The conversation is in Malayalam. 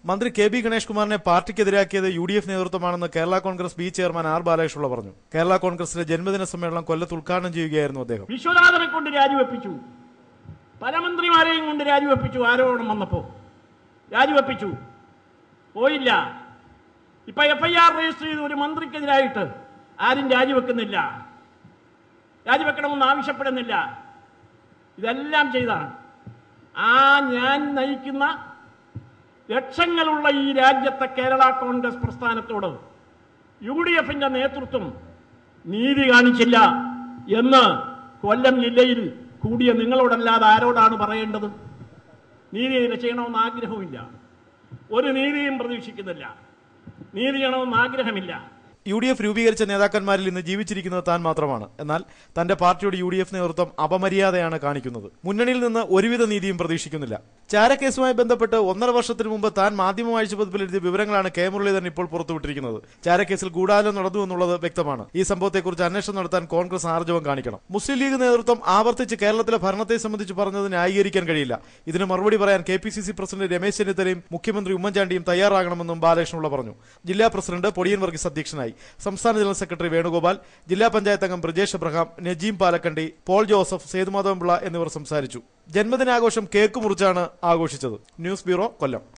മന്ത്രി കെ.ബി. ഗണേഷ് കുമാറിനെ പാർട്ടിക്കെതിരാക്കിയത് UDF നേതൃത്വമാണെന്ന് Kerala Congress B chairman R Balakrishna Pillai പറഞ്ഞു. കേരള കോൺഗ്രസിന്റെ ജന്മദിന സമ്മേളനം കൊല്ലത്ത് ഉദ്ഘാടനം ചെയ്യുകയായിരുന്നു അദ്ദേഹം. വിശ്വനാഥനെ കൊണ്ട് രാജിവെപ്പിച്ചു, പല മന്ത്രിമാരെയും കൊണ്ട് രാജിവെപ്പിച്ചു, ആരോപണം വന്നപ്പോ രാജിവെപ്പിച്ചു, പോയില്ല. ഇപ്പൊ FIR രജിസ്റ്റർ ചെയ്ത് ഒരു മന്ത്രിക്കെതിരായിട്ട് ആരും രാജിവെക്കുന്നില്ല, രാജിവെക്കണമെന്ന് ആവശ്യപ്പെടുന്നില്ല. ഇതെല്ലാം ചെയ്താണ് ഞാൻ നയിക്കുന്ന ലക്ഷങ്ങളുള്ള ഈ രാജ്യത്തെ കേരള കോൺഗ്രസ് പ്രസ്ഥാനത്തോട് UDFന്റെ നേതൃത്വം നീതി കാണിച്ചില്ല എന്ന് കൊല്ലം ജില്ലയിൽ കൂടിയ നിങ്ങളോടല്ലാതെ ആരോടാണ് പറയേണ്ടത്? നീതി ചെയ്യണമെന്ന് ആഗ്രഹമില്ല, ഒരു നീതിയും പ്രതീക്ഷിക്കുന്നില്ല, നീതി ചെയ്യണമെന്ന് ആഗ്രഹമില്ല. UDF രൂപീകരിച്ച നേതാക്കന്മാരിൽ ഇന്ന് ജീവിച്ചിരിക്കുന്നത് താൻ മാത്രമാണ്. എന്നാൽ തന്റെ പാർട്ടിയുടെ UDF നേതൃത്വം അപമര്യാദയാണ് കാണിക്കുന്നത്. മുന്നണിയിൽ നിന്ന് ഒരുവിധ നീതിയും പ്രതീക്ഷിക്കുന്നില്ല. ചാരക്കേസുമായി ബന്ധപ്പെട്ട് 1.5 വർഷത്തിന് മുമ്പ് താൻ മാധ്യമവാഴ്ച പതിപ്പിൽ എഴുതിയ വിവരങ്ങളാണ് കെ മുരളീധരൻ ഇപ്പോൾ പുറത്തുവിട്ടിരിക്കുന്നത്. ചാരക്കേസിൽ ഗൂഢാലോചന നടന്നു എന്നുള്ളത് വ്യക്തമാണ്. ഈ സംഭവത്തെക്കുറിച്ച് അന്വേഷണം നടത്താൻ കോൺഗ്രസ് ആർജവം കാണിക്കണം. മുസ്ലിം ലീഗ് നേതൃത്വം ആവർത്തിച്ച് കേരളത്തിലെ ഭരണത്തെ സംബന്ധിച്ച് പറഞ്ഞത് ന്യായീകരിക്കാൻ കഴിയില്ല. ഇതിന് മറുപടി പറയാൻ KPCC പ്രസിഡന്റ് രമേശ് ചെന്നിത്തലയും മുഖ്യമന്ത്രി ഉമ്മൻചാണ്ടിയും തയ്യാറാകണമെന്നും ബാലകൃഷ്ണപിള്ള പറഞ്ഞു. ജില്ലാ പ്രസിഡന്റ് പൊടിയൻ വർഗീസ് അധ്യക്ഷനായി. സംസ്ഥാന ജനറൽ സെക്രട്ടറി വേണുഗോപാൽ, ജില്ലാ പഞ്ചായത്ത് അംഗം ബ്രിജേഷ് അബ്രഹാം, നജീം പാലക്കണ്ടി, പോൾ ജോസഫ്, സേതുമാധവൻപിള്ള എന്നിവർ സംസാരിച്ചു. ജന്മദിനാഘോഷം കേക്ക് മുറിച്ചാണ് ആഘോഷിച്ചത്. ന്യൂസ് ബ്യൂറോ, കൊല്ലം.